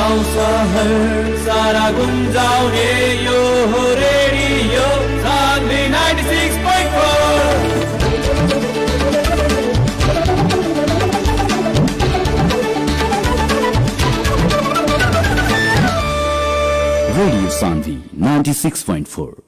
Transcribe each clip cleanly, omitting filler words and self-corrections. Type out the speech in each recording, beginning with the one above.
गाउँ सहर सारा गुन्जाउने यो हो रेडियो सान्वी 96.4 Radio Sandhi 96.4.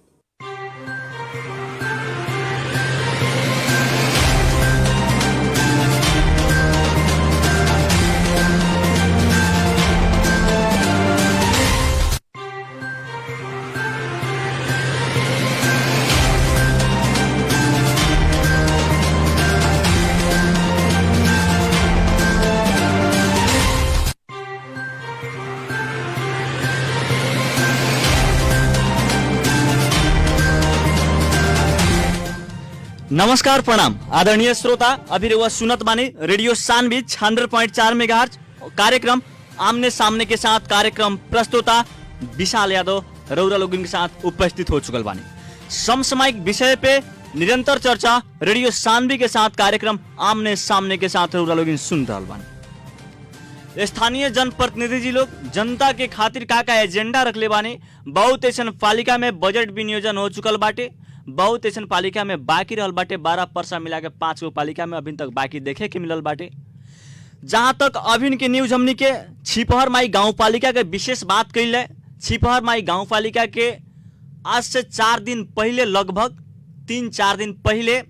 नमस्कार प्रणाम आदरणीय श्रोता अभी सुनत बानी रेडियो सानवी 100.4 मेगाहर्ट्ज कार्यक्रम आमने सामने के साथ कार्यक्रम प्रस्तुता विशाल यादव रौरा लोगन के साथ उपस्थित हो चुकल बानी। समसामयिक विषय पे निरंतर चर्चा रेडियो सानवी के साथ कार्यक्रम आमने सामने के साथ रौरा लोगन सुन रहल बानी। स्थानीय जनप्रतिनिधि जी लोग जनता के खातिर का एजेंडा रखले बानी। बहुत ऐसा पालिका में बजट विनियोजन हो चुकल बाटे, बहुत ऐसा पालिका में बाकी रहल बाटे। 12 परसा मिला के 5 गो पालिका में अभी तक बाकी देखे के मिलल बाटे। जहां तक अभी के न्यूज हमनी के छिपहर माई गांव पालिका के विशेष बात कैल है। छिपहर माई गांव पालिका के आज से 4 दिन पहले, लगभग 3-4 दिन पहले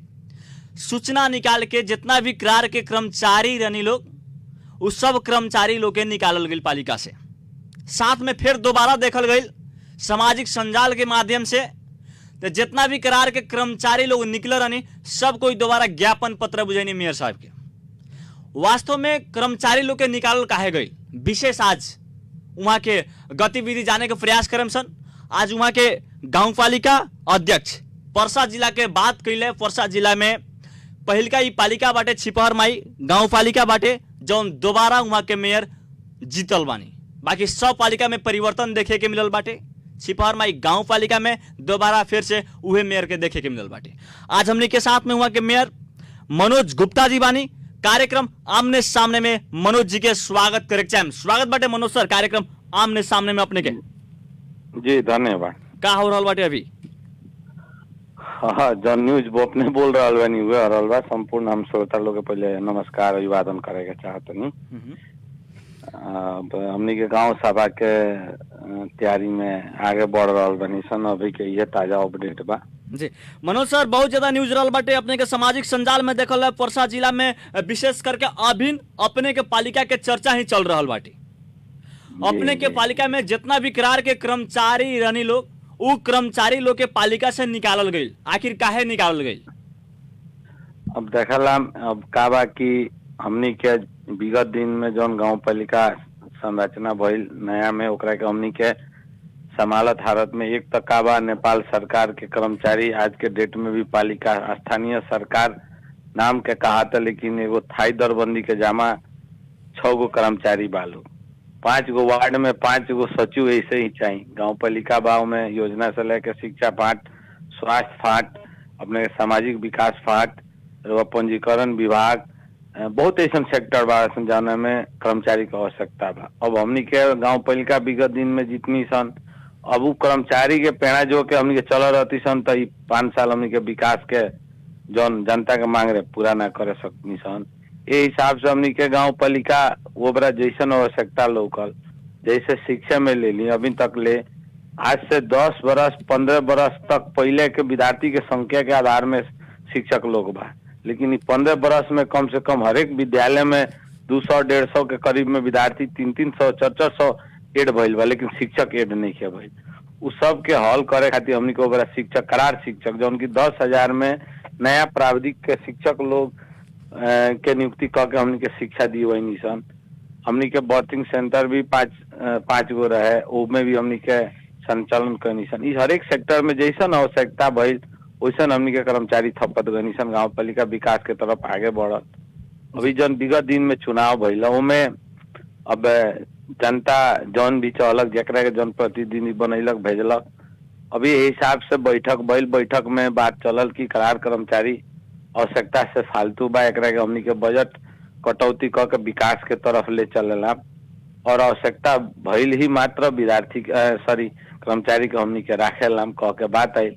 सूचना निकाल के जितना भी करार के कर्मचारी रहनी लोग उस सब कर्मचारी लोग के निकालल गई पालिका से। साथ में फिर दोबारा देखल गई सामाजिक संजाल के माध्यम से तो जितना भी करार के कर्मचारी लोग निकल रहनी सब कोई दोबारा ज्ञापन पत्र बुझैनी मेयर साहब के। वास्तव में कर्मचारी लोग के निकालल काहे गई विशेष आज वहां के गतिविधि जाने के प्रयास करम सन। आज वहां के गांव पालिका अध्यक्ष परसा जिला के बात कैले। परसा जिला में पहिलका ई पालिका बाटे छिपहर माई गांव पालिका बाटे जौन दोबारा वहां के मेयर जीतल बानी। बाकी सब पालिका में परिवर्तन देखे के मिलल बाटे। छिपहर माई गांव पालिका में दोबारा फिर से उहे मेयर के देखे के मिलल बाटे। आज हमने के साथ में हुआ के मेयर मनोज गुप्ता जी बानी। कार्यक्रम आमने सामने में मनोज जी के स्वागत करे चाहे। स्वागत बाटे मनोज सर कार्यक्रम आमने सामने में अपने के। जी धन्यवाद। का हो रहल बाटे अभी? हाँ जन न्यूज वो अपने बोल रहा बानी हुए रहल बा। संपूर्ण हम श्रोता लोग के पहले नमस्कार अभिवादन करे के चाहतनी। हमनी के गांव सभा के तैयारी में आगे बढ़ रहल बानी सन। अभी के ये ताजा अपडेट बा जी मनोज सर। बहुत ज्यादा न्यूज रहल बाटे अपने के सामाजिक संजाल में देखल है। परसा जिला में विशेष करके अभी अपने के पालिका के चर्चा ही चल रहल बाटे। अपने के पालिका में जितना भी करार के कर्मचारी रहनी लोग उ कर्मचारी लोग के पालिका से निकालल गई। आखिर काहे निकालल गई? अब देखला अब का बा कि हमनी के विगत दिन में जौन गांव पालिका संरचना भइल नया में ओकरा के हमनी के समालत हालत में एक तक बा नेपाल सरकार के कर्मचारी आज के डेट में भी पालिका स्थानीय सरकार नाम के कहा था, लेकिन एगो थाई दरबंदी के जामा 6 गो कर्मचारी बालो। 5 गो वार्ड में 5 गो सचिव ऐसे ही चाहिए। गांव पालिका बाव में योजना से लेकर शिक्षा फाट, स्वास्थ्य फाट, अपने सामाजिक विकास फाट, पंजीकरण विभाग, बहुत ऐसा सेक्टर बा जाने में कर्मचारी की आवश्यकता बा। अब हमनी के गांव पालिका विगत दिन में जितनी सन अब वो कर्मचारी के पेड़ा जो के हमनी के चल रहती सन तो 5 साल हमनी के विकास के जौन जनता के मांग रहे पूरा ना करे सकनी सन। ये हिसाब से हमनी के गांव पालिका वो बड़ा जैसन आवश्यकता लोकल जैसे शिक्षा में ले ली अभी तक ले आज से 10 बरस 15 बरस तक पहले के विद्यार्थी के संख्या के आधार में शिक्षक लोग बा, लेकिन 15 बरस में कम से कम हर एक विद्यालय में 200-150 के करीब में विद्यार्थी 300-300 400 एड भइल बा, लेकिन शिक्षक एड नहीं किया भइल। उस सब के हल करे खातिर हमनी को बड़ा शिक्षक करार शिक्षक जो उनकी 10,000 में नया प्राविधिक के शिक्षक लोग के नियुक्ति करके हमनी के शिक्षा दी वही निशन। हमनी के बर्थिंग सेंटर भी 5 गो रहे, उसमें भी हमनी के संचालन के निशन। इस हर एक सेक्टर में जैसन आवश्यकता भइल वैसन हमनी के कर्मचारी थपत गए निशन। गाँव पालिका विकास के तरफ आगे बढ़त। अभी जन विगत दिन में चुनाव भइल उनमें अब जनता जौन भी चलक जरा के जन प्रतिनिधि बनैलक भेजलक। अभी हिसाब से बैठक भइल, बैठक में बात चलल कि करार कर्मचारी आवश्यकता से फालतू बा, एकरा के हमनी के बजट कटौती क के विकास के तरफ ले चलेला। और आवश्यकता भइल ही मात्र विद्यार्थी कर्मचारी के हमनी के राखेला हम कह के बात आई।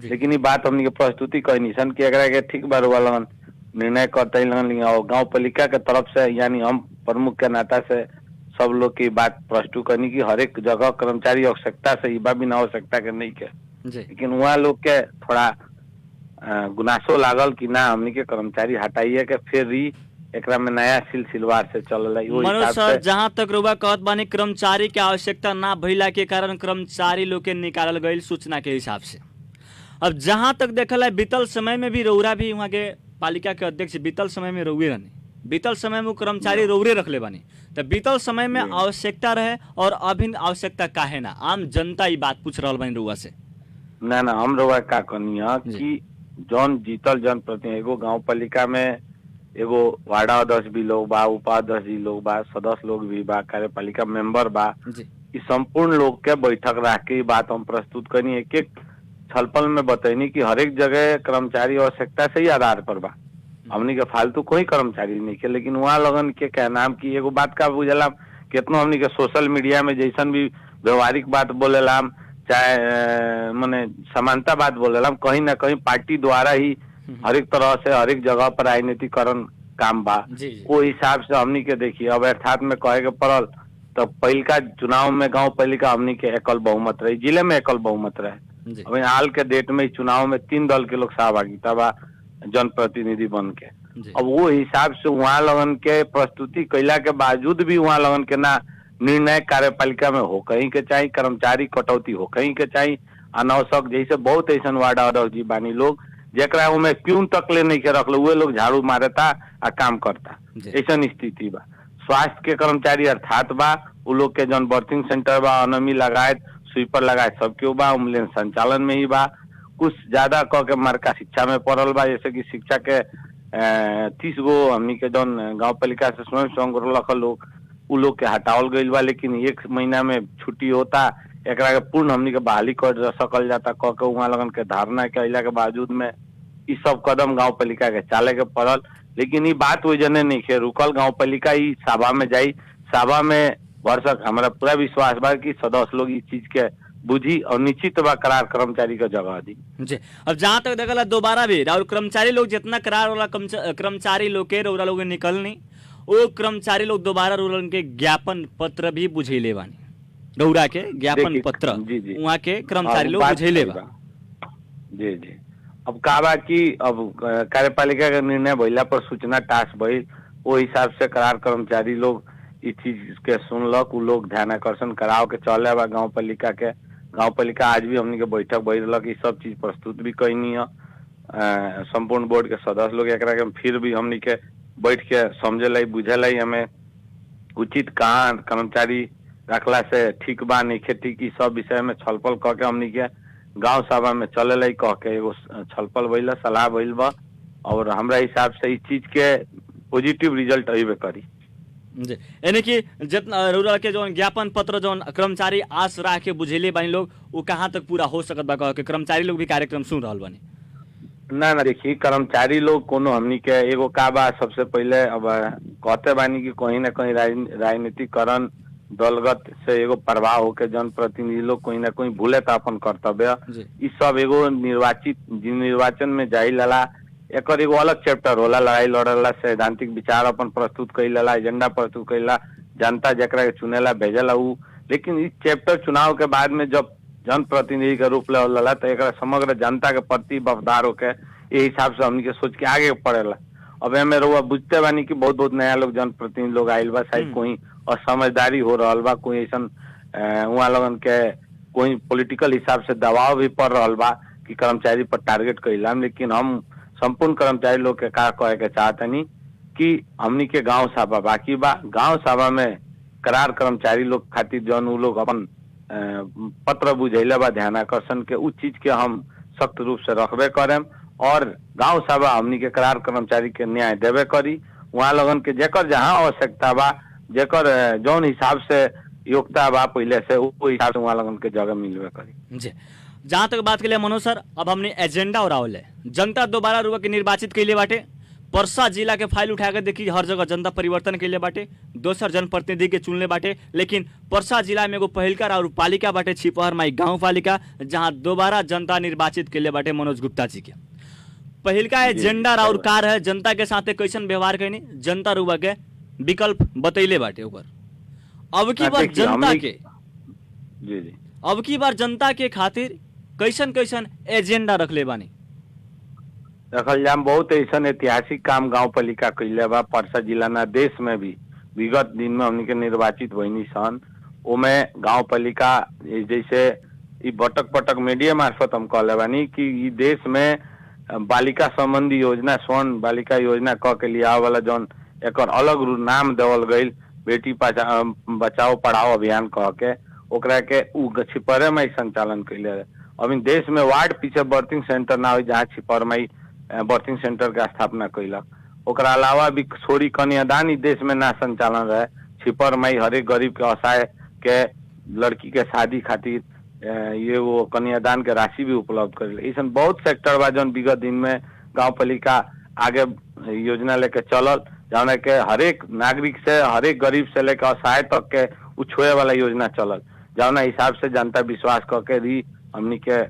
लेकिन ये बात हमनी के प्रस्तुति कहनी सन कि एकरा के ठीक बार वाला निर्णय करते लगन और गांव पालिका के तरफ से यानी हम प्रमुख के नाता से सब लोग की बात प्रस्तुत करनी कि हर एक जगह कर्मचारी आवश्यकता से इबा बिना आवश्यकता के नहीं के। लेकिन वहाँ लोग के थोड़ा गुनासो लागल कि ना हमनी के कर्मचारी हटाइए के फिर ही एकरा में नया सिलसिलवार से चल मनोज सर, जहाँ तक रुआ कहत बानी कर्मचारी के आवश्यकता ना भइला के कारण कर्मचारी लोग के निकालल गई सूचना के हिसाब से। अब जहाँ तक देखल है बीतल समय में भी रौरा भी वहाँ के पालिका के अध्यक्ष बीतल समय में रौए रहनी, बीतल समय में कर्मचारी रौरे रखले बानी, तो बीतल समय में आवश्यकता रहे और अभिन्न आवश्यकता काहे ना? आम जनता ये बात पूछ रहा बानी रउआ से। ना हम रउआ का कहनी कि जौन जीतल जनप्रतिनिधि एगो गाँव पालिका में एगो वार्ड अध्यक्ष भी लोग बा, उपाध्यक्ष भी लोग बा, सदस्य लोग भी बा, कार्यपालिका मेंबर बा, इस संपूर्ण लोग के बैठक रख के बात हम प्रस्तुत करनी। एक एक छलपल में बतैनी कि हर एक जगह कर्मचारी आवश्यकता से ही आधार पर बा, हमनी के फालतू कोई कर्मचारी नहीं के। लेकिन वहाँ लगन के कहना की एगो बात का बुझला कितनो हमनी के सोशल मीडिया में जैसन भी व्यवहारिक बात बोलेला चाहे माने समानता बात बोलेला, कहीं ना कहीं पार्टी द्वारा ही हर एक तरह से हर एक जगह पर राजनीतिकरण काम बा। वो हिसाब से हमनी के देखिए अब अर्थात में कहे के पड़ल तो पहिलका चुनाव में गांव पालिका हमनी के एकल बहुमत रही, जिले में एकल बहुमत रहे। अब हाल के डेट में चुनाव में 3 दल के लोग सहभागिता बा जनप्रतिनिधि बन के। अब वो हिसाब से वहाँ लगन के प्रस्तुति कैला के बावजूद भी वहाँ लगन के ना निर्णय कार्यपालिका में हो कहीं के चाहिए, कर्मचारी कटौती हो कहीं के चाहिए, अनावश्यक जैसे बहुत ऐसा वार्ड अध्यक्ष जी बानी लोग जेकरा में क्यों तक ले नहीं के रख लो, वे लोग झाड़ू मारता आ काम करता, ऐसा स्थिति बा। स्वास्थ्य के कर्मचारी अर्थात बा उ लोग के जौन बर्थिंग सेंटर बा, अनमी लगायत स्वीपर लगायत सबके बा, एम्बुलेंस संचालन में ही बा। कुछ ज्यादा कह के मार्का शिक्षा में पड़ल बा, जैसे कि शिक्षा के 30 गो हमनी के जौन गाँव पालिका से स्वयं संग्रह रखल लोग उ लोग के हटावल गईल बा। लेकिन 1 महीना में छुट्टी होता, एकरा के पूर्ण हमनी के बहाली कर सकल जाता कह के वहाँ लगन के धारणा कैला के बावजूद में ई सब कदम गाँव पालिका के चाले के पड़ल। लेकिन ये बात वही जने नहीं के रुकल, गाँव पालिका ई सभा में जाई, सभा में भरसक हमारा पूरा विश्वास बा कि सदस्य लोग इस चीज के बुझी और निश्चित बा करार कर्मचारी का जगह दी। जी, अब जहाँ तक देखला दोबारा भी और कर्मचारी लोग जितना करार वाला कर्मचारी लोग के रौरा लोग निकलनी, वो कर्मचारी लोग दोबारा रोल के ज्ञापन पत्र भी बुझेले बानी, रौरा के ज्ञापन पत्र वहाँ के कर्मचारी लोग बुझेले बा। जी अब का बा कि अब कार्यपालिका का निर्णय भइला पर सूचना टास भइल, वो हिसाब से करार कर्मचारी लोग इस चीज के सुनलक, उ लोग ध्यान आकर्षण कराव के चले बा गाँव पालिका के। गाँव पालिका आज भी हमनी के बैठक बैठलक, ये सब चीज प्रस्तुत भी कैनी है संपूर्ण बोर्ड के सदस्य लोग, एकरा के फिर भी हमनी के बैठ के समझे बुझे हमें उचित कहाँ कर्मचारी रखला से ठीक बा नहीं ठीक, ई सब विषय में छलपल कह के हमनी के गांव सभा में चले कह के एगो छलपल भइल, सलाह भइल बा और हमरा हिसाब से इस चीज के पॉजिटिव रिजल्ट अइबे करी। जी, यानी कि जितना रूरल के जो ज्ञापन पत्र जो कर्मचारी आस रख के बुझेले बानी लोग वो कहाँ तक पूरा हो सकत बा कह के कर्मचारी लोग भी कार्यक्रम सुन रहल बानी? ना देखिए कर्मचारी लोग कोनो हमनी के एगो का बा, सबसे पहले अब कहते बानी कि कहीं ना कहीं राजनीतिकरण दलगत से एगो प्रभाव होके जनप्रतिनिधि लोग कहीं ना कहीं भूले था अपन कर्तव्य। इस सब एगो निर्वाचन में जाई लला एक एगो अलग चैप्टर होला, लड़ाई लड़ला सैद्धांतिक विचार अपन प्रस्तुत कैला, एजेंडा प्रस्तुत कैला, जनता जकरा के चुनेला भेजला उ। लेकिन इस चैप्टर चुनाव के बाद में जब जनप्रतिनिधि के रूप ले लला तो एक समग्र जनता के प्रति वफादार होके ये हिसाब से हमनी के सोच के आगे पड़ेला। अब एमे रउआ बुझते बानी कि बहुत नया लोग जनप्रतिनिधि लोग आयल बा, शायद कोई असमझदारी हो रहा बा, कोई ऐसा वहाँ लगन के कोई पॉलिटिकल हिसाब से दबाव भी पड़ रहा बा कि कर्मचारी पर टारगेट कैला। लेकिन हम संपूर्ण कर्मचारी लोग के का कहे के चाहतनी कि हमनी के गांव सभा बाकी बा, गांव सभा में करार कर्मचारी लोग खातिर जौन उ लोग अपन पत्र बुझेले बा ध्यान आकर्षण के, उस चीज के हम सख्त रूप से रखबे करें और गांव सभा हमनी के करार कर्मचारी के न्याय देवे करी। वहाँ लगन के जेकर जहाँ आवश्यकता बा, जेकर जौन हिसाब से योग्यता बा पहले से वो हिसाब से वहाँ लगन के जगह मिलवे करी। जी, जहाँ तक बात के लिए मनोज सर, अब हमने एजेंडा और आवले जनता दोबारा रुआ के निर्वाचित कैले बाटे, पर्सा जिला के फाइल उठा के देखी, हर जगह जनता परिवर्तन के लिए बाटे, दोसर जनप्रतिनिधि के चुनले बाटे, लेकिन पर्सा जिला में एगो पहिलका और पालिका बाटे छिपहर माई गाँव पालिका, जहाँ दोबारा जनता निर्वाचित के लिए बाटे मनोज गुप्ता जी के। पहिलका एजेंडा और कार है जनता के साथ कैसन व्यवहार कैनी, जनता रुआ के विकल्प बतैले बाटे ऊपर। अब की बार जनता के जी अब की बार जनता के खातिर कैसन कैसन एजेंडा रखले बानी? देखल जाम बहुत ऐसा ऐतिहासिक काम गांव पालिका कैले बा पर्सा जिला ना देश में भी विगत दिन में हमनी के निर्वाचित भइनी सन। ओमे गांव पालिका जैसे ई बटक पटक मीडिया मार्फत हम कहले बानी कि ई देश में बालिका संबंधी योजना स्वर्ण बालिका योजना क के लिए आवे वाला जौन एकर अलग नाम देवल गईल बेटी बचाओ पढ़ाओ अभियान कह के ओकरा के उ छिपरे में संचालन कैले रहे। अभी देश में वार्ड पीछे बर्थिंग सेंटर ना हो जहाँ छिपर में बर्थिंग सेंटर के स्थापना कैलक। ओकरा अलावा भी छोरी कन्यादान देश में ना संचालन रहे। छिपर में हरेक गरीब के असहाय के लड़की के शादी खातिर ये वो कन्यादान के राशि भी उपलब्ध करे। ऐसा बहुत सेक्टर बा जौन विगत दिन में गांव पालिका आगे योजना लेके चलल, जौन के हरेक नागरिक से हरेक गरीब से लेकर असहाय तक के छुए वाला योजना चलल, जौन हिसाब से जनता विश्वास करके भी हमनी के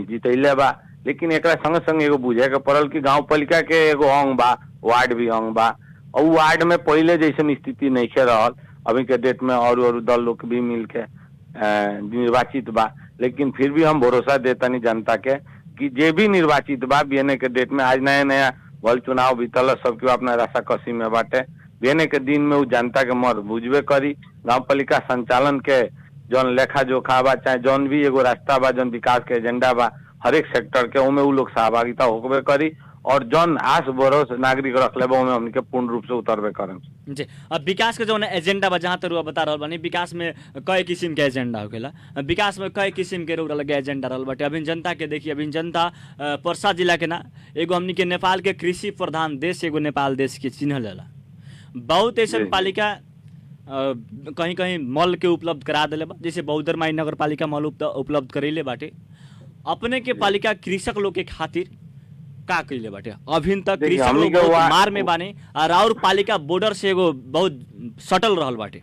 जीतैले बा। लेकिन एक संग संग एगो बुझे के पड़ल कि गांव पालिका के एगो अंग बा, वार्ड भी अंग बा, और वार्ड में पहले जैसे स्थिति नहीं खे रहल। अभी के डेट में और दल लोग भी मिल के निर्वाचित बा, लेकिन फिर भी हम भरोसा देतानी जनता के कि जे भी निर्वाचित बा बीएनए के डेट में आज नया नया भल चुनाव बीतल सबके अपना राशा कसी में बाटे। बीएनए के दिन में वो जनता के मर बुझबे करी। गांव पालिका संचालन के जौन लेखा जोखा बा चाहे जौन भी एगो रास्ता बा जौन विकास के एजेंडा बा हर एक सेक्टर के उमे उ लोग सहभागिता होबे करी और जौन आस भरोस नागरिक रखले बा उमे हमनी के पूर्ण रूप से उतरबे करम जी। अब विकास के जौन एजेंडा बा जहाँ तक बता रहल बानी, विकास में कई किस्म के एजेंडा होखेला, विकास में कई किस्म के रउरा लगे एजेंडा रहल बाटे। अभी जनता के देखिए, अभी जनता पर्सा जिला के ना एगो हमनी के नेपाल के कृषि प्रधान देश एगो नेपाल देश के चिन्हल जाला। बहुत ऐसा पालिका कहीं कहीं मल के उपलब्ध करा दिले बा, जैसे बौद्धरमाई नगर पालिका मल उपलब्ध करेले बाटे। अपने के पालिका कृषक लोग के खातिर का कैले बाटे? अभी तक कृषक लोग बहुत मार में बाने और पालिका बॉर्डर से एगो बहुत सटल रहल बाटे,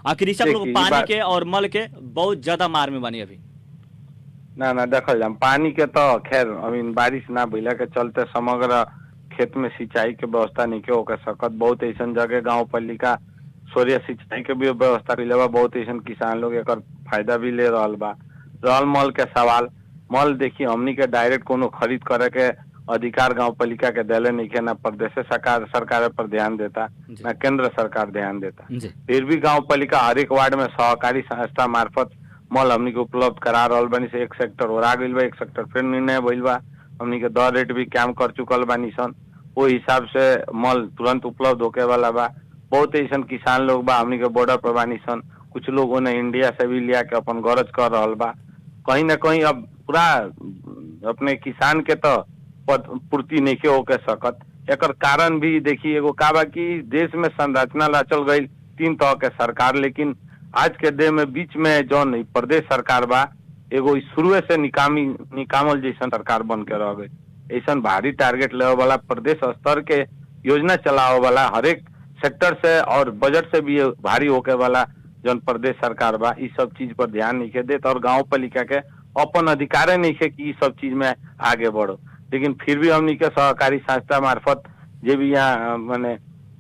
और कृषक लोग पानी के और मल के बहुत ज्यादा मार में बानी। अभी ना देखल जाम पानी के तो खैर अभी बारिश ना भइला के चलते समग्र खेत में सिंचाई के व्यवस्था नहीं के होकर सकत। बहुत ऐसा जगह गांव पालिका सूर्य सिंचाई के भी व्यवस्था कैले बा। बहुत ऐसा किसान लोग एक फायदा भी ले रहल बा। रहल मल के सवाल, मल देखिए हमनी के डायरेक्ट कोनो खरीद करे के अधिकार गांव पालिका के दिले नहीं के, ना प्रदेश सरकार पर ध्यान देता ना केंद्र सरकार ध्यान देता। फिर भी गांव पालिका हर एक वार्ड में सहकारी संस्था मार्फत मल हमनी के उपलब्ध करा रहल बानी से। एक सेक्टर ओरा गइल बा, एक सेक्टर फिर निर्णय भइल बा। हमनी के दर रेट भी काम कर चुकल बानी सन, वो हिसाब से मल तुरंत उपलब्ध होके वाला बा। बहुत ऐसा किसान लोग बा हमनी के बॉर्डर पर बानी सन, कुछ लोगों ने इंडिया से भी लिया के अपन गरज कर रहल बा। कहीं ना कहीं अब पूरा अपने किसान के तो पूर्ति नहीं के होके सकत। एक कारण भी देखिए एगो का बा कि देश में संरचना ला चल गई 3 तरह के सरकार, लेकिन आज के डे में बीच में जौन प्रदेश सरकार बा एगो शुरू से निकामल जैसा सरकार बन के रह गई। ऐसा भारी टारगेट लेवे वाला प्रदेश स्तर के योजना चलावे वाला हर एक सेक्टर से और बजट से भी भारी होके वाला जौन प्रदेश सरकार बा इस सब चीज पर ध्यान नहीं के देत, और गांव पालिका के अपन अधिकार नहीं है कि सब चीज में आगे बढ़ो। लेकिन फिर भी हमनी के सहकारी संस्था मार्फत जे भी यहाँ माने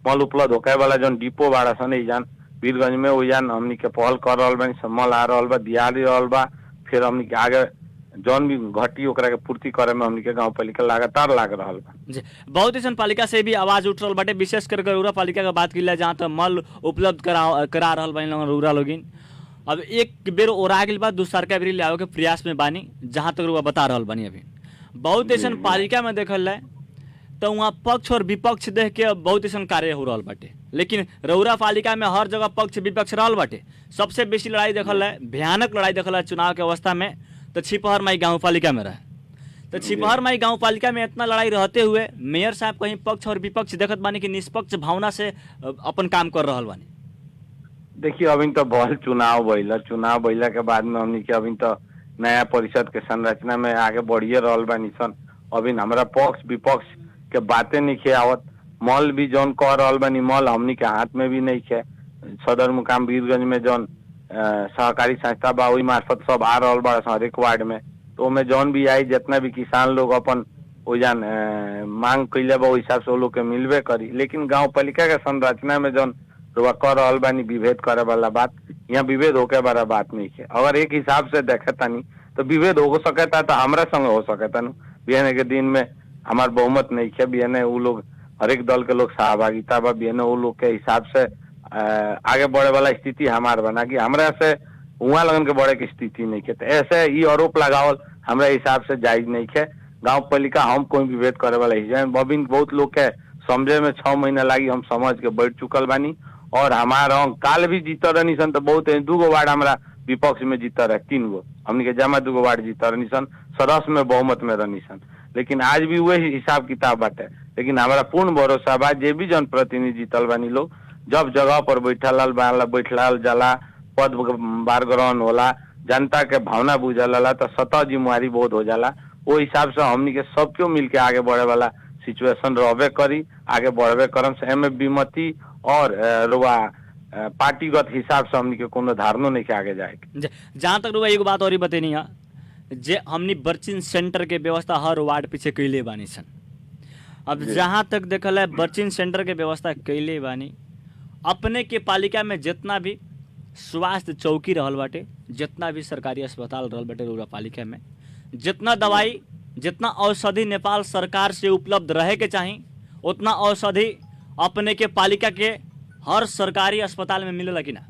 मल उपलब्ध होके वाला जौन डिपो बाड़ा सन जान वीरगंज में वो जान हमनी के पहल कर रहल बानी, मल आ रहल बा, दिया रहल बा। फिर हमनी के आगे जौन भी घटी ओकरा के पूर्ति करे में हमनी के गांव पालिका लगातार लाग रहल बा जी। बहुत ऐसा पालिका से भी आवाज उठ रहल बाटे, विशेष कर रउरा पालिका के बात किला जहाँ तक मल उपलब्ध करा रहल बानी रउरा लोगिन। अब एक बेर ओरा गेल बा, दूसरका बेर ले आवे के प्रयास में बानी, जहाँ तक रउरा बता रहल बानी। अभी बहुत ऐसा पालिका में देखल जाए तो वहाँ पक्ष और विपक्ष देख के बहुत ऐसा कार्य हो रहल बाटे, लेकिन रउरा पालिका में हर जगह पक्ष विपक्ष रहल बाटे। सबसे बेसी लड़ाई देखल जाए, भयानक लड़ाई देखल जाए चुनाव के अवस्था में तो छिपहर माई गाँव पालिका में रहे। तो छिपहर माई गाँव पालिका में इतना लड़ाई रहते हुए मेयर साहब कहीं पक्ष और विपक्ष देखत बानी कि निष्पक्ष भावना से अपन काम कर रहल बानी। देखिए अभी तो बहुत चुनाव भइला के बाद में हमनी के अभी तो नया परिषद के संरचना में आगे बढ़िए रहल बानी सन। अभी हमारा पक्ष विपक्ष के बातें नहीं खे आवत। मॉल भी जौन कह रहल बानी मॉल हमनी के हाथ में भी नहीं है। सदर मुकाम वीरगंज में जौन सहकारी संस्था बा वही मार्फत सब आ रहल बा हरेक वार्ड में, तो ओमे जौन भी आई जितना भी किसान लोग अपन ओजान मांग कैले बा ओहि हिसाब से वो लोग के मिलबे करी। लेकिन गांव पालिका के संरचना में जौन रुआ कर रहल बानी विभेद करे वाला बात, यहाँ विभेद होके वाला बात नहीं है। अगर एक हिसाब से देखे तानी तो विभेद हो सकता तो हमारा संग हो सकता नु। बिहाने के दिन में हमार बहुमत नहीं है, बिहाने वो लोग हरेक दल के लोग सहभागिता बा, बिहाने वो लोग के हिसाब से आगे बढ़े वाला स्थिति हमार बना कि हमरा से वहाँ लगन के बढ़े की स्थिति नहीं है। तो ऐसे ये आरोप लगावल हमरा हिसाब से जायज नहीं है। गांव पालिका हम कोई विभेद करे वाला ही बबिन बहुत लोग के समझे में 6 महीना लागी, हम समझ के बैठ चुकल बानी। और हमारा काल भी जीता रहनी सन तो बहुत 2 वार्ड हमारा विपक्ष में जीता रहे, 3 गो हमनी के जमा 2 वार्ड जीता रहनी सन, सरस में बहुमत में रहनी सन। लेकिन आज भी वही हिसाब किताब बाटे। लेकिन हमारा पूर्ण भरोसा बा जे भी जनप्रतिनिधि जीतल बानी लोग जब जगह पर बैठल जाला, पद बार ग्रहण होला, जनता के भावना बुझल जाला तो सतह जिम्मेवारी बहुत हो जाला। वो हिसाब से हमनी के सबको मिल के आगे बढ़े वाला सिचुएशन रहबे करी, आगे बढ़बे करम से एमे विमति और रुआ पार्टीगत हिसाब से हमनी के कोनो धारणो नहीं के आगे जाए। जहाँ तक रुआ एगो बात और ही बतेनी है जे हमनी बर्चिन सेंटर के व्यवस्था हर वार्ड पीछे कैले बानी सन। अब जहाँ तक देखल है बर्चिन सेंटर के व्यवस्था कैले बानी, अपने के पालिका में जितना भी स्वास्थ्य चौकी रहल बाटे, जितना भी सरकारी अस्पताल रहल बाटे रउरा पालिका में, जितना दवाई जितना औषधि नेपाल सरकार से उपलब्ध रहे के चाहिए उतना औषधि अपने के पालिका के हर सरकारी अस्पताल में मिलेला कि ना?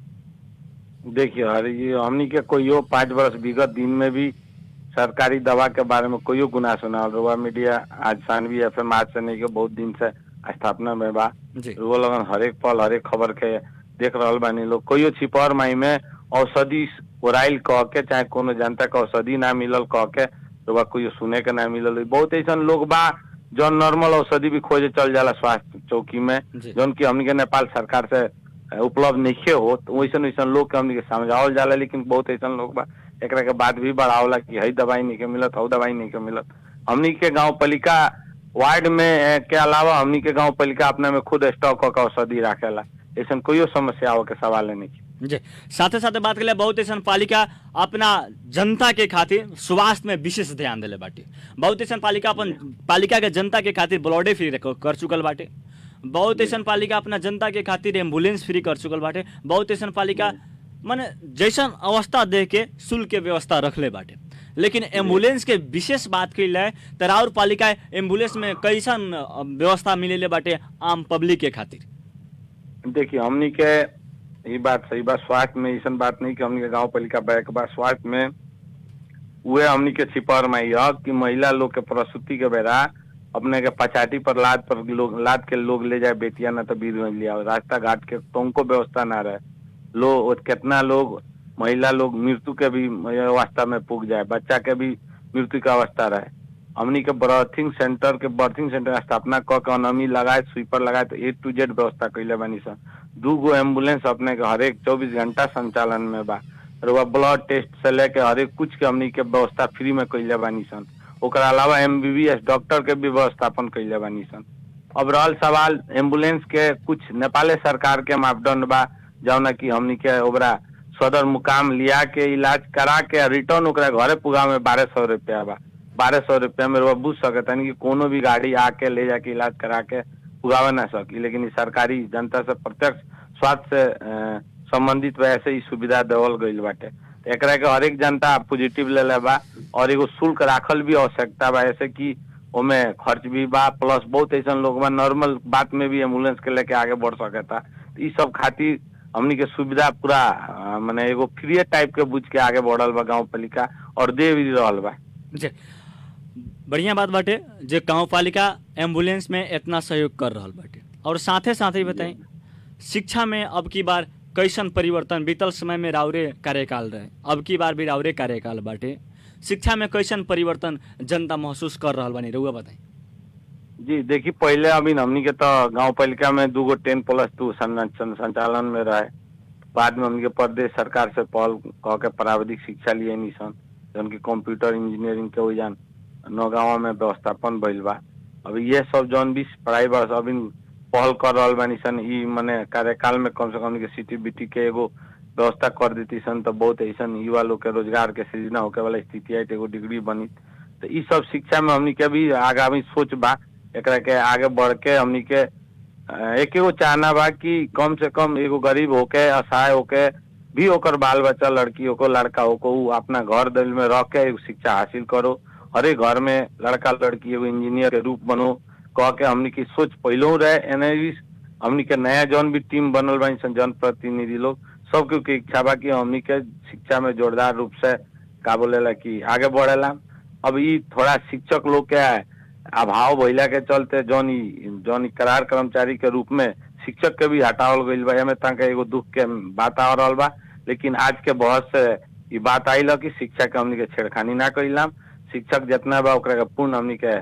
देखिए ये हमनी के कोई 5 वर्ष विगत दिन में भी सरकारी दवा के बारे में कोई गुना सुना रुआ मीडिया आज सानवी FM आज से नहीं के बहुत दिन से स्थापना में बा। रुआ लगन हरेक पल हरेक खबर के देख रहल बानी लोग। कोई छिपर माई में औषधि ओराइल कह के चाहे कोनो जनता के औषधि ना मिलल कह के रुआ कोई सुने के ना मिलल। बहुत ऐसा लोग बा जो नॉर्मल औषधि भी खोजे चल जाला स्वास्थ्य चौकी में, जौन की हमनी के नेपाल सरकार से उपलब्ध नहीं हो, तो वैसा लोग के हमनी के समझावल जाला। लेकिन बहुत ऐसा लोग बा एकरा के बाद भी बढ़ावला कि हई दवाई नहीं के मिलत, हऊ दवाई नहीं के मिलत। हमनी के गांव पालिका वार्ड में के अलावा हमनी के गांव पालिका अपने में खुद स्टॉक होकर औषधि राखेला, ऐसा कोई समस्या हो के सवाल नहीं जी। साथे साथे बात कर बहुत ऐसा पालिका अपना जनता के खातिर स्वास्थ्य में विशेष ध्यान दिले बाटे। बहुत ऐसा पालिका अपन पालिका के जनता के खातिर ब्लडे फ्री कर चुकल बाटे। बहुत ऐसा पालिका अपना जनता के खातिर एम्बुलेंस फ्री कर चुकल बाटे। बहुत ऐसा पालिका माने जैसन अवस्था देख के शुल्क के व्यवस्था रखले बाटे। लेकिन एम्बुलेंस के विशेष बात कइल जाए तो राउर पालिका एम्बुलेंस में कैसन व्यवस्था मिलेले बाटे आम पब्लिक के खातिर? देखिए हमनी के ये बात सही बात, स्वास्थ्य में ऐसा बात नहीं कि हमनी के गांव पालिका बैक बा। स्वास्थ्य में वे हमनी के छिपर में यह कि महिला लोग के प्रसूति के बेरा अपने के पछाटी पर लाद के लोग ले जाए बेटिया ना तो वीरगंज लिया, रास्ता घाट के तो उनको व्यवस्था ना रहे। लोग कितना लोग महिला लोग मृत्यु के भी अवस्था में पुग जाए, बच्चा के भी मृत्यु का अवस्था रहे। हमनी के बर्थिंग सेंटर स्थापना क के अनमी लगाए, स्वीपर लगाए तो A to Z व्यवस्था कैले बानी सन। 2 गो एम्बुलेंस अपने के हरेक 24 घंटा संचालन में बा। और ब्लड टेस्ट से लेके हरेक कुछ के हमनी के व्यवस्था फ्री में कैले बानी सन। ओकरा अलावा MBBS डॉक्टर के भी व्यवस्थापन कैले बानी सन। अब रहल सवाल एम्बुलेंस के, कुछ नेपाले सरकार के मापदंड बा जौना कि हमनी के ओकरा सदर मुकाम लिया के इलाज करा के रिटर्न ओकरा घरे पुगा में 1200 रुपया बा। 1200 रुपया में रुआ बुझ सकता कि कोनो भी गाड़ी आके ले जाके इलाज करा के पुगावे ना सकी। लेकिन सरकारी जनता से प्रत्यक्ष स्वास्थ्य से संबंधित वैसे ही सुविधा देवल गईल बाटे। एकरा के हरेक जनता पॉजिटिव ले बा और एगो शुल्क राखल भी आवश्यकता बा, ऐसे कि ओमे खर्च भी बा, प्लस बहुत ऐसा लोग बा नॉर्मल बात में भी एम्बुलेंस के लेके आगे बढ़ सकता। ई सब खातिर हमनी के सुविधा पूरा माने एगो फ्री टाइप के बुझ के आगे बढ़ल बा गांव पालिका और दे भी रहल बा। जी बढ़िया बात बाटे जे गांव पालिका एम्बुलेंस में इतना सहयोग कर रहल बाटे। और साथे साथे बताई शिक्षा में अब की बार कैसन परिवर्तन? बीतल समय में राउरे कार्यकाल रहे, अब की बार भी राउरे कार्यकाल बाटे, शिक्षा में कैसन परिवर्तन जनता महसूस कर रहल बानी रउआ बताई? जी देखिए पहले अभी हमनी के तो गांव पालिका में 2 गो 10+2 संचालन में रहे। बाद में हमनी के प्रदेश सरकार से पहल कह के प्राविधिक शिक्षा लिए निशन, जौन की कंप्यूटर इंजीनियरिंग के वजन 9 गाँव में व्यवस्थापन भइल बा। अभी ये सब जौन भी पढ़ाई बा अभी पहल कर रहल बानी सन। ई मने कार्यकाल में कम से कम के सीटीबीटी के एगो व्यवस्था कर देती सन तो बहुत ऐसा युवा लोग के रोजगार के सृजना होके वाला स्थिति है, एगो डिग्री बनी। तो ई सब शिक्षा में हमनी के भी आगामी सोच बा, एकरा के आगे बढ़ के हमनी के एक एगो चाहना बा कि कम से कम एगो गरीब होके असहाय होके भी ओकर बाल बच्चा लड़की होको लड़का होको उ अपना घर दिल में रह के एगो शिक्षा हासिल करो। हर एक घर में लड़का लड़की एगो इंजीनियर के रूप बनो कह के हमनी की सोच पहले रहे। एने भी हमनी के नया जौन भी टीम बनल बा जनप्रतिनिधि लोग सबके इच्छा बा कि हमनी के शिक्षा में जोरदार रूप से का बोलेला कि आगे बढ़ेला। अब ई थोड़ा शिक्षक लोग के अभाव भइला के चलते जौन करार कर्मचारी के रूप में शिक्षक के भी हटावल गइल बा, एमे तक एगो दुख के बात आ रहल बा। लेकिन आज के बहस से ई बात आइल कि शिक्षा के हमनी के छेड़खानी ना कइलाम, शिक्षक जितना बा ओकरा के पूर्ण हमनी के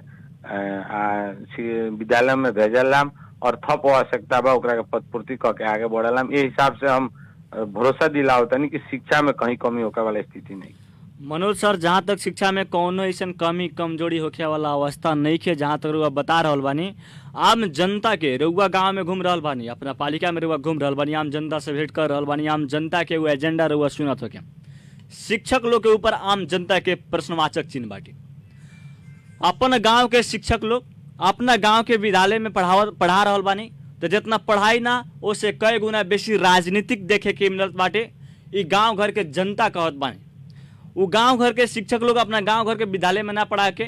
विद्यालय में भेजलाम और थप आवश्यकता बा ओकरा के पदपूर्ति क के आगे बढ़लाम। ये हिसाब से हम भरोसा दिलावतनी कि शिक्षा में कहीं कमी होके वाला स्थिति नहीं। मनोज सर, जहाँ तक शिक्षा में कौनो ऐसा कमी कमजोरी होखे वाला अवस्था नहीं है, जहाँ तक रुआ बता रहल बानी आम जनता के रुआ गांव में घूम रहल बानी, अपना पालिका में रुआ घूम रहल बानी, आम जनता से भेंट कर रहल बानी, आम जनता के वो एजेंडा रुआ सुनत होके। शिक्षक लोग के ऊपर आम जनता के प्रश्नवाचक चिन्ह बाटी। अपन गांव के शिक्षक लोग अपना गांव के विद्यालय में पढ़ा रहल बानी, तो जितना पढ़ाई ना उससे कई गुना बेसी राजनीतिक देखे के मिलत बाटे। ई गांव घर के जनता कहत बानी, वो गांव घर के शिक्षक लोग अपना गांव घर के विद्यालय में ना पढ़ा के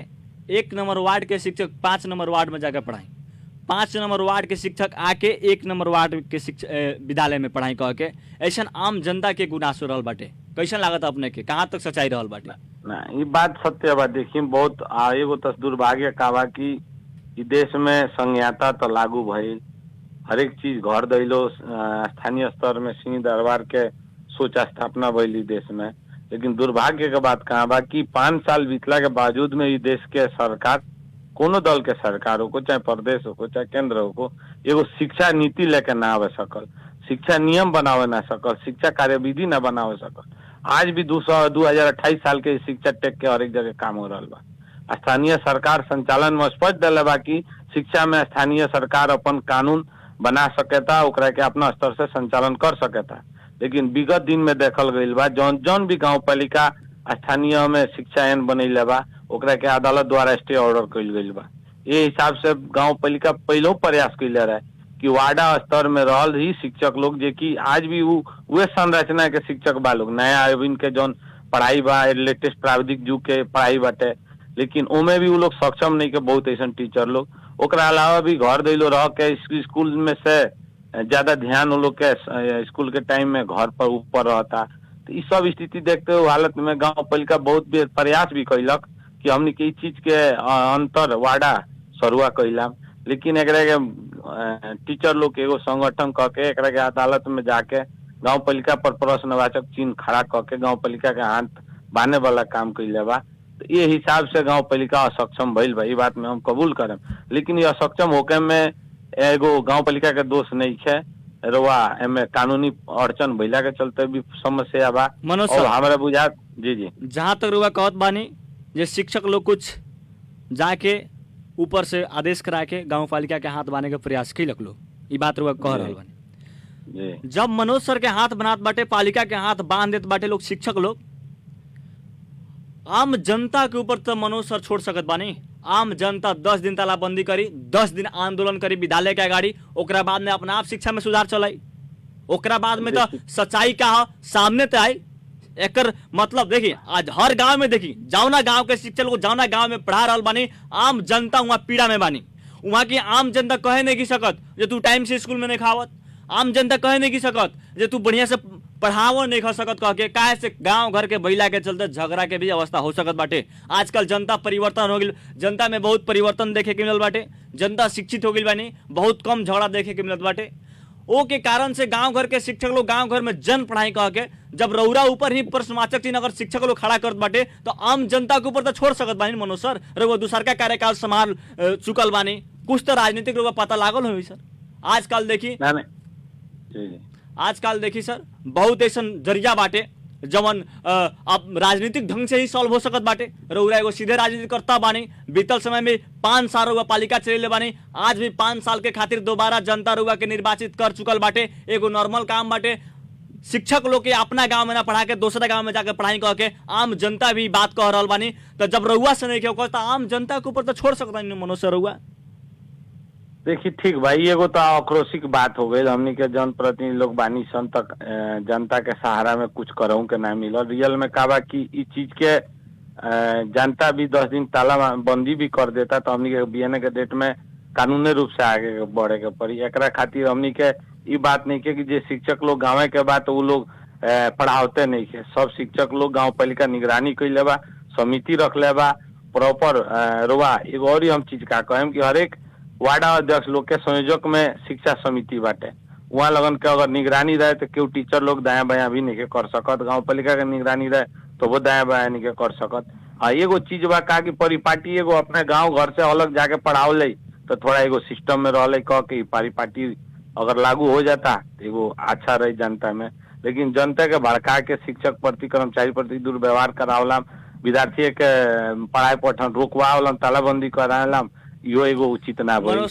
1 नंबर वार्ड के शिक्षक 5 नंबर वार्ड में जाकर पढ़ाई, 5 नंबर वार्ड के शिक्षक आके 1 नंबर वार्ड के विद्यालय में पढ़ाई कह के ऐसा आम जनता के गुनासो रहल बाटे। कैसन लागत अपने के, कहाँ तक सच्चाई रहल बाटे? ना ये बात सत्य बा। देखिए बहुत एगो तो दुर्भाग्य का बा कि देश में संहिता तो लागू भइल, हर एक चीज घर दैलो, स्थानीय स्तर में सिंह दरबार के सोच स्थापना भइल देश में। लेकिन दुर्भाग्य के बात कहाँ बा कि 5 साल बीतला के बावजूद में ये देश के सरकार, कोनो दल के सरकार हो चाहे प्रदेश हो चाहे केंद्र हो, एगो शिक्षा नीति लेके ना आवे सकल, शिक्षा नियम बनावे ना सकल, शिक्षा कार्यविधि ना बनावे सकल। आज भी 2028 साल के शिक्षा टेक के हर एक जगह काम हो रहा बा। स्थानीय सरकार संचालन में स्पष्ट दिले बा कि शिक्षा में स्थानीय सरकार अपन कानून बना सकेता, ओकरा के अपना स्तर से संचालन कर सकेता। लेकिन विगत दिन में देखल गइल बा जौन भी गांव पालिका स्थानीय में शिक्षा आइन बनैले बा ओकरा के अदालत द्वारा स्टे ऑर्डर कइल गइल बा। ये हिसाब से गांव पालिका पहले प्रयास कइले रहे कि वार्डा स्तर में रहल ही शिक्षक लोग जे कि आज भी वे संरचना के शिक्षक बा लोग, नया अरविंद के जौन पढ़ाई बा लेटेस्ट प्राविधिक युग के पढ़ाई बाटे, लेकिन ओमे भी वो लोग सक्षम नहीं के बहुत ऐसा टीचर लोग। ओकरा अलावा भी घर दैलो रह के स्कूल में से ज्यादा ध्यान वो लोग के स्कूल के टाइम में घर पर ऊपर रहता। तो इस सब स्थिति देखते हुए हालत में गांव पालिका बहुत प्रयास भी कैलक कि हमने के चीज के अंतर वार्डा सरुआ कैलाम। लेकिन एकरा के टीचर लोग के एगो संगठन कह के एकरा के अदालत में जाके गांव पालिका पर प्रश्नवाचक चिन्ह खड़ा कह के गांव पालिका के हाथ बांधे वाला काम कैले बा। तो ये हिसाब से गांव पालिका असक्षम भइल बा, ये बात में हम कबूल करें। लेकिन ये असक्षम होके में एगो गांव पालिका के दोष नहीं है, रवा एमे कानूनी अड़चन भइला के चलते भी समस्या बा। और हमारा बुझात जी जहाँ तक रुआ कहत बानी जे शिक्षक लोग कुछ जाके ऊपर से आदेश करा के गांव पालिका के हाथ बांधे के प्रयास कैलक लोग, ये बात रुआ कह रहल बानी। जब मनोज सर के हाथ बनात बाटे, पालिका के हाथ बांध देत बाटे लोग शिक्षक लोग, आम जनता के ऊपर तो मनोज सर छोड़ सकत बानी। आम जनता 10 दिन तालाबंदी करी, 10 दिन आंदोलन करी विद्यालय के अगाड़ी, ओकरा बाद में अपना आप शिक्षा में सुधार चलाई, ओकरा बाद में तो सच्चाई का सामने तो आई। एकर मतलब देखिए आज हर गांव में देखी जौना गांव के शिक्षक लोग जौना गांव में पढ़ा रहल बानी, आम जनता वहाँ पीड़ा में बानी। वहाँ की आम जनता कहे नहीं की सकत जे तू टाइम से स्कूल में नहीं खावत, आम जनता कहे नहीं की सकत जे तू बढ़िया से पढ़ावो नहीं खा सकत कह के, काहे से गांव घर के बहिला के चलते झगड़ा के भी अवस्था हो सकत बाटे। आजकल जनता परिवर्तन हो गई, जनता में बहुत परिवर्तन देखे के मिलल बाटे, जनता शिक्षित हो गई बानी, बहुत कम झगड़ा देखे के मिलत बाटे। ओ के कारण से गांव घर के शिक्षक लोग गांव घर में जन पढ़ाई कह के जब रौरा ऊपर ही प्रश्नवाचक चिन्ह अगर शिक्षक लोग खड़ा करत बाटे तो आम जनता के ऊपर तो छोड़ सकत बानी मनोज सर। वो दूसर का कार्यकाल संभाल चुकल बानी, कुछ तो राजनीतिक लोग पता लागल हुई सर। आजकल देखी आजकल देखी सर बहुत ऐसा जरिया बाटे, जवन अब राजनीतिक ढंग से ही सॉल्व हो सकत बाटे। रउरा एगो सीधे राजनीतिकर्ता बानी, बीतल समय में 5 साल रउआ पालिका चलेले बानी, आज भी 5 साल के खातिर दोबारा जनता रउआ के निर्वाचित कर चुकल बाटे। एगो नॉर्मल काम बाटे। शिक्षक लोग के अपना गांव में ना पढ़ा के दूसरा गांव में जाकर पढ़ाई कह के आम जनता भी बात कह रहा बानी। तो जब रउआ से नहीं के आम जनता के ऊपर तो छोड़ सकता नहीं मनुष्य रउआ। देखिए ठीक भाई, एगो तो आक्रोशिक बात हो गई। हमनी के जनप्रतिनिधि लोग बानी सन तक जनता के सहारा में कुछ करहूं के ना मिलल। रियल में का बा कि ई चीज के जनता भी 10 दिन ताला बंदी भी कर देता तो हमनी के बीएनए के डेट में कानूनी रूप से आगे बढ़े के पड़ी। एकरा खातिर हमनी के ई बात नहीं के कि जे शिक्षक लोग गाँव के बाद वो लोग पढ़ाते नहीं के। सब शिक्षक लोग गाँव पालिका निगरानी कैले बा, समिति रख ले बा प्रॉपर। रुआ एगो और हम चीज का कहें कि हर एक वार्ड अध्यक्ष लोग के संयोजक में शिक्षा समिति बाटे। वहाँ लगन के अगर निगरानी रहे तो क्यों टीचर लोग दाया बाया भी नहीं के कर सकत। गाँव पालिका के निगरानी रहे तो वो दाया बाया नहीं के कर सकत। हाँ एगो चीज बा का कि परिपाटी एगो अपने गाँव घर से अलग जाके पढ़ाओ ले तो थोड़ा एगो सिस्टम में रह कह के परिपाटी अगर लागू हो जाता तो एगो अच्छा रही जनता में। लेकिन जनता के भड़का के शिक्षक प्रति कर्मचारी प्रति दुर्व्यवहार करावला, विद्यार्थी के पढ़ाई पठन रोकवावला, तालाबंदी करावला, यो एगो उचित ना बनो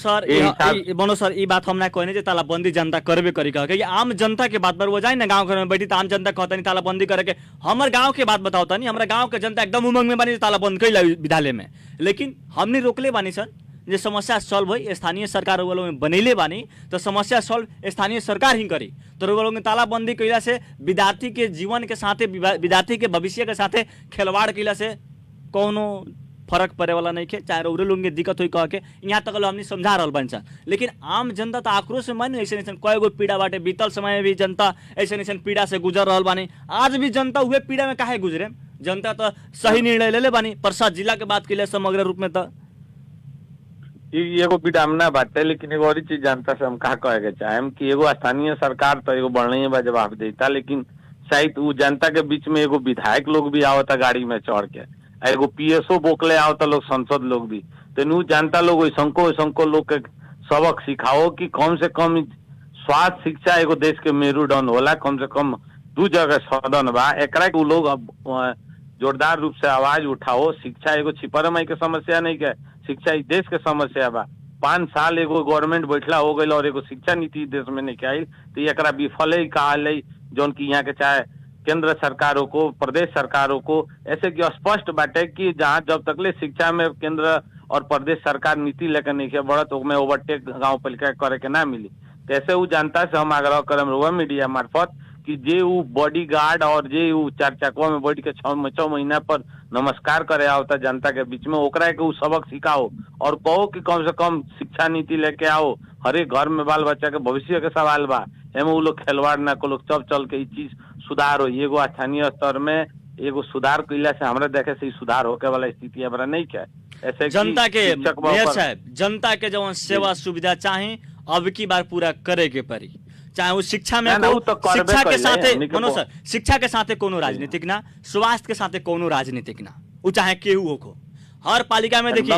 सर ई बात हम ना कहने जे तालाबंदी जनता करबे करी कह के आम जनता के बात पर वो जाए ना गांव घर में बैठी तो आम जनता कहता नहीं तालाबंदी करे के। हमर गांव के बात बताओ तनी, हमरा गांव के जनता एकदम उमंग में बानी तालाबंद कैला विद्यालय में, लेकिन हमने रोकले बानी सर। जे समस्या सॉल्व हो स्थानीय सरकार वालों में बनैले बानी तो समस्या सॉल्व स्थानीय सरकार ही करी। तो लोग में तालाबंदी कैला से विद्यार्थी के जीवन के साथे, विद्यार्थी के भविष्य के साथे खिलवाड़ कैला से कोनो फर्क पड़े वाला नहीं है। चाहे रउरे लोग के दिक्कत हुई कह के यहाँ तक हमने समझा रहा बन सा, लेकिन आम जनता तो आक्रोश से मानी ऐसे कई गो पीड़ा बाटे। बीतल समय में भी जनता ऐसे पीड़ा से गुजर रहा बानी, आज भी जनता हुए पीड़ा में काहे गुजरे। जनता तो सही निर्णय ले ले बानी। प्रसाद जिला के बात के लिए समग्र रूप में तो एगो विडम्बना बाटे। लेकिन एगो और चीज जनता से हम कहा कहे के चाहेम कि एगो स्थानीय सरकार तो एगो बढ़िया बा जवाब देता, लेकिन शायद वो जनता के बीच में एगो विधायक लोग भी आवता गाड़ी में चढ़ के, एगो पीएसओ बोकले आवता लोग, संसद लोग भी। तो जनता लोग वैसंको लोग के सबक सिखाओ कि कम से कम स्वास्थ्य शिक्षा एगो देश के मेरुदंड होला। कम से कम 2 जगह सदन बा, एकरा के लोग अब जोरदार रूप से आवाज उठाओ। शिक्षा एगो छिपर माई के समस्या नहीं के, शिक्षा इस देश के समस्या बा। 5 साल एगो गवर्नमेंट बैठला हो गई और एगो शिक्षा नीति देश में नहीं आई तो एकरा विफल ही कहा जौन की यहाँ के चाहे केंद्र सरकारों को, प्रदेश सरकारों को, ऐसे कि स्पष्ट बाटे कि जहाँ जब तक ले शिक्षा में केंद्र और प्रदेश सरकार नीति लेकर नहीं के बढ़त उसमें ओवरटेक गाँव पालिका करे के ना मिली। तो ऐसे वो जनता से हम आग्रह करम रुआ मीडिया मार्फत कि जे वो बॉडी गार्ड और जे वो 4 चक्वा में बैठ के 6 महीना पर नमस्कार करे आवता जनता के बीच में, ओकरा के वो सबक सिखाओ और कहो कि कम से कम शिक्षा नीति लेके आओ। हर एक घर में बाल बच्चा के भविष्य के सवाल बा, एमे वो लोग खिलवाड़ ना को लोग चल के ये चीज सुधार हो। एगो स्थानीय स्तर में एगो सुधार कैला से हमरा देखे से सुधार होके वाला स्थिति हमरा नहीं है। ऐसे जनता के मेयर साहब, जनता के जवन सेवा सुविधा चाहे अब की बार पूरा करे के पड़ी, चाहे वो शिक्षा में हो, शिक्षा के साथे मनो सर, शिक्षा के साथे कोनो राजनीतिक ना, स्वास्थ्य के साथे कोनो राजनीतिक ना, वो चाहे केहू हो। हर पालिका में देखिए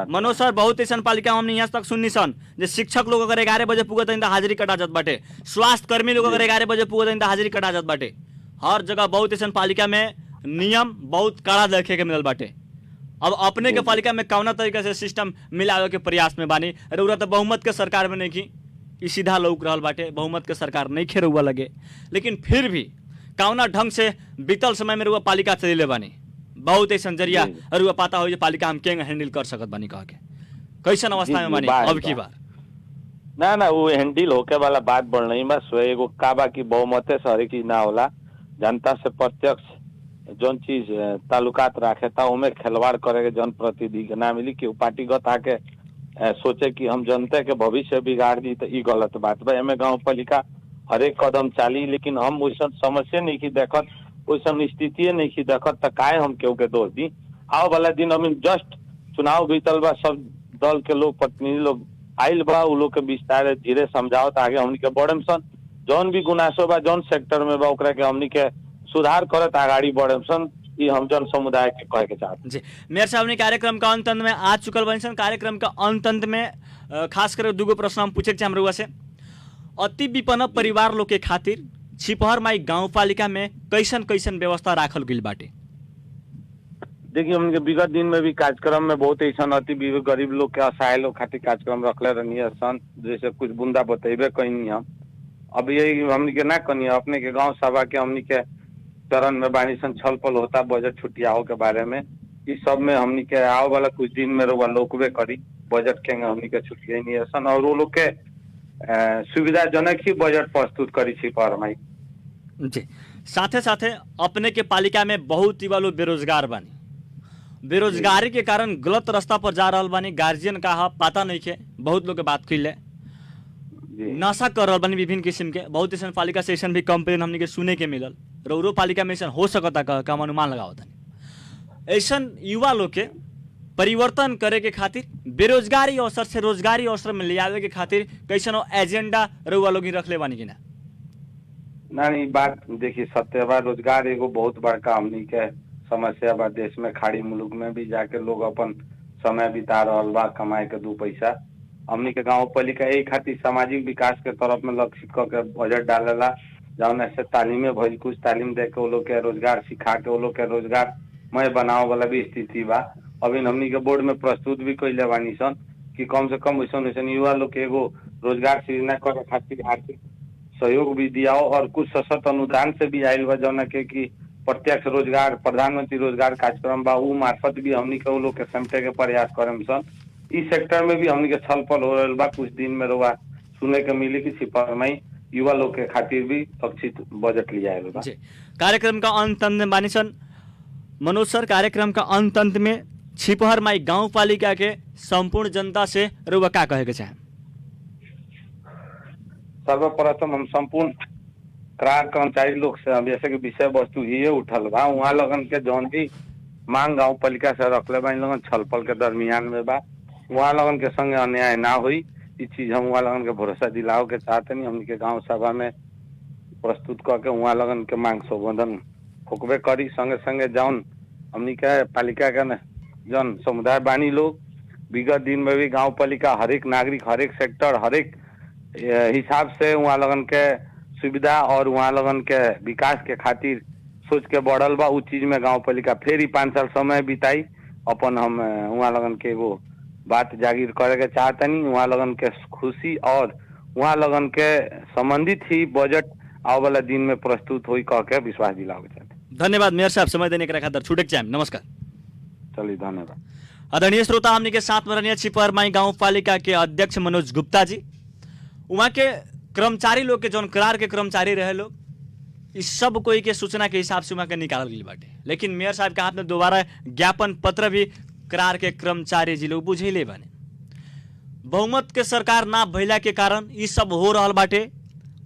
मनोज सर बहुत ऐसा पालिका हमने यहाँ तक सुननी सन जे शिक्षक लोग अगर 11 बजे पुगत तो हाजिरी कटा जात बाटे, स्वास्थ्य कर्मी लोग अगर 11 बजे पुगत तो हाजिरी कटा जात बाटे। हर जगह बहुत ऐसा पालिका में नियम बहुत कड़ा देखे के मिलल बाटे। अब अपने के पालिका में कौना तरीके से सिस्टम मिलावे के प्रयास में बानी। रउरा तो बहुमत के सरकार में नहीं की सीधा लोग रहल बाटे, बहुमत के सरकार नहीं खे रउआ लगे, लेकिन फिर भी कौना ढंग से बीतल समय में रउआ पालिका चले बानी, बहुत ऐसा जरिया रउआ पता हो पालिका हम केंग हैंडल कर सकत बानी कह के कैसन अवस्था में बानी अब की बार ना वो हैंडल होके वाला बात बढ़ नहीं बस एगो काबा की बहुमते से हर चीज ना होला। जनता से प्रत्यक्ष जौन चीज ताल्लुकात रखे था उमें खिलवाड़ करे के जनप्रतिनिधि ना मिली कि पार्टीगत आके सोचे कि हम जनता के भविष्य बिगाड़ दी तो ये गलत बात बा। एमे गाँव पालिका हर एक कदम चाली, लेकिन हम वैसा समस्या नहीं की देखत, वैसा स्थिति नहीं की देखत तो काहे हम केहू के दोष दी। आओ वाला दिन हम जस्ट चुनाव बीतल बा, सब दल के लोग प्रतिनिधि लोग आयल बा, उ लोग के विस्तार धीरे समझाओ तो आगे हमनी के बढ़म सन। जौन भी गुनासो बा जौन सेक्टर में बा ओकरा के हमनी के सुधार करत आगाड़ी बढ़म सन। ये हम जन समुदाय के कहे के चाहते जी। मेयर साहब ने कार्यक्रम का अंत में आ चुकल बन सन। कार्यक्रम का अंत में खास कर 2 प्रश्न हम पूछे हम रउआ से। अति विपन्न परिवार लोग के खातिर छिपहर माई गाउँपालिका में कैसन कैसन व्यवस्था राखल गइल बाटे? देखिए हमके विगत दिन में भी कार्यक्रम में बहुत ऐसा अति गरीब लोग के असहाय लोग खातिर कार्यक्रम रखले रहनी सन, जैसे कुछ बुंदा बतेबे कहीं हम अब यही हमनी के ना कनी अपने के गांव सभा के हमनी के चरण में बानी सन छल पल होता बजट छुटियाओं के बारे में। इस सब में हमनी के आओ वाला कुछ दिन में रोवा लोकबे करी बजट के हमनी के छुटिया नहीं सन और वो लोग के सुविधाजनक ही बजट प्रस्तुत करी छिपहर माई जी। साथे साथे अपने के पालिका में बहुत युवा लोग बेरोजगार बानी, बेरोजगारी के कारण गलत रास्ता पर जा रहल बानी, गार्जियन का हा पता नहीं के बहुत लोग के बात कइले नशा कर रहल बानी विभिन्न किस्म के। बहुत ऐसा पालिका से ऐसा भी कंप्लेन हमने के सुने के मिलल, रौरो पालिका में ऐसा हो सकता का हम अनुमान लगावत नहीं। ऐसा युवा लोग के परिवर्तन करे के खातिर बेरोजगारी अवसर से रोजगारी अवसर में ले आवे के खातिर कैसन एजेंडा रउआ लोग रखले बानी कि ना? नहीं बात देखिए सत्य बा, रोजगार एगो बहुत बड़का हमनी के समस्या बा। देश में खाड़ी मुल्क में भी जाके लोग अपन समय बिता रहल बा कमाए के दो पैसा। हमनी के गांव पालिका यही खातिर सामाजिक विकास के तरफ में लक्षित करके बजट डालेला, जौन ऐसे तालीमें भइल कुछ तालीम दे के वो लोग के रोजगार सिखा के वो लोग के रोजगार मय बनावे वाला भी स्थिति बा। अभी हमनी के बोर्ड में प्रस्तुत भी कइले बानी सन कि कम से कम वैसा युवा लोग के एगो रोजगार सृजना करे खातिर आर्थिक सहयोग भी दियाओ और कुछ सशक्त अनुदान से भी आयल बा, जौन के कि प्रत्यक्ष रोजगार प्रधानमंत्री रोजगार कार्यक्रम बा उ मार्फत भी हमनी के वो लोग के समेटे के प्रयास करम सन। इस सेक्टर में भी हमनी के छल पल हो रहल बा। कुछ दिन में रोवा सुने के मिली कि छिपहर माई युवा लोग के खातिर भी लक्षित बजट लिया आयल बा। कार्यक्रम का अंत में बानी सन मनोज सर, कार्यक्रम का अंत में छिपहर माई गाँव पालिका के संपूर्ण जनता से रुआ का कहे के चाहे? सर्वप्रथम हम संपूर्ण करार कर्मचारी लोग से जैसे कि विषय वस्तु ये उठल बा वहाँ लगन के जौन भी मांग गाँव पालिका से रखले बा लगन छलपल के दरमियान में बा, वहाँ लगन के संगे अन्याय ना हुई इस चीज हम वहाँ लगन के भरोसा दिलाओ के चाहते नहीं। हमनी के गाँव सभा में प्रस्तुत करके वहाँ लगन के मांग संबोधन होकबे करी। संगे संगे जौन हमनी के पालिका के जौन समुदाय बानी लोग विगत दिन में भी गाँव पालिका हरेक नागरिक हरेक सेक्टर हरेक हिसाब से वहाँ लगन के सुविधा और वहाँ लगन के विकास के खातिर सोच के बढ़ल बा। उस चीज में गाँव पालिका फिर ही 5 साल समय बिताई अपन हम वहाँ लगन के वो बात जागीर करे के चाहतनी। वहाँ लगन के खुशी और वहाँ लगन के संबंधित ही बजट आने वाला दिन में प्रस्तुत हुई कह के विश्वास दिलावे चाहते। धन्यवाद मेयर साहब, समय देने के खातिर छूटे के नमस्कार। चलिए धन्यवाद। आदरणीय श्रोता, हमने के साथ में रहने छिपहर माई गाँव पालिका के अध्यक्ष मनोज गुप्ता जी, वहाँ के कर्मचारी लोग के जौन करार के कर्मचारी रहे लोग इस सब कोई के सूचना के हिसाब से वहाँ के निकाल गई बाटे, लेकिन मेयर साहब के हाथ में दोबारा ज्ञापन पत्र भी करार के कर्मचारी जी लोग बुझेले बने। बहुमत के सरकार ना भइला के कारण ये सब हो रहल बाटे।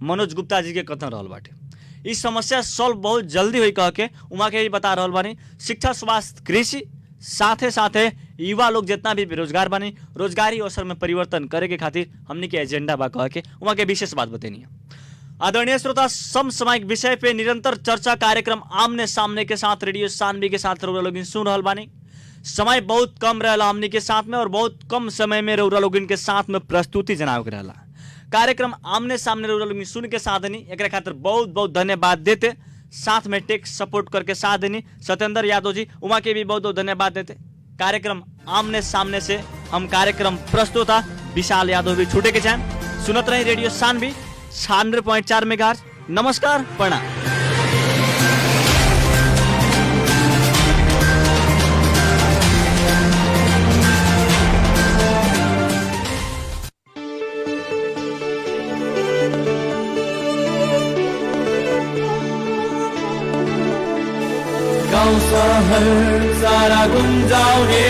मनोज गुप्ता जी के कथन रहल बाटे इस समस्या सॉल्व बहुत जल्दी हुई कह के वहाँ के बता रहल बानी। शिक्षा स्वास्थ्य कृषि साथे साथे युवा लोग जितना भी बेरोजगार बने रोजगारी अवसर में परिवर्तन करे के खातिर हमने के एजेंडा बा कह के वहाँ के विशेष बात बतेनी है। आदरणीय श्रोता, समसामयिक विषय पे निरंतर चर्चा कार्यक्रम आमने सामने के साथ रेडियो सानवी के साथ रउरा लोग सुन रहल बानी। समय बहुत कम रहला हमनी के साथ में और बहुत कम समय में रउरा लोग के साथ में प्रस्तुति जनाव के रहला। कार्यक्रम आमने सामने रउरा लोग सुन के साथ देनी एक खातिर बहुत बहुत धन्यवाद देते। साथ में टेक सपोर्ट करके साथ देनी सत्येंद्र यादव जी उमा के भी बहुत बहुत धन्यवाद देते। कार्यक्रम आमने सामने से हम कार्यक्रम प्रस्तुता विशाल यादव भी छूटे के चाहे। सुनत रहे रेडियो सानवी 96.4 मेगाहर्ट्ज। नमस्कार, प्रणाम। गाउँ सहर सारा गुन्जाउने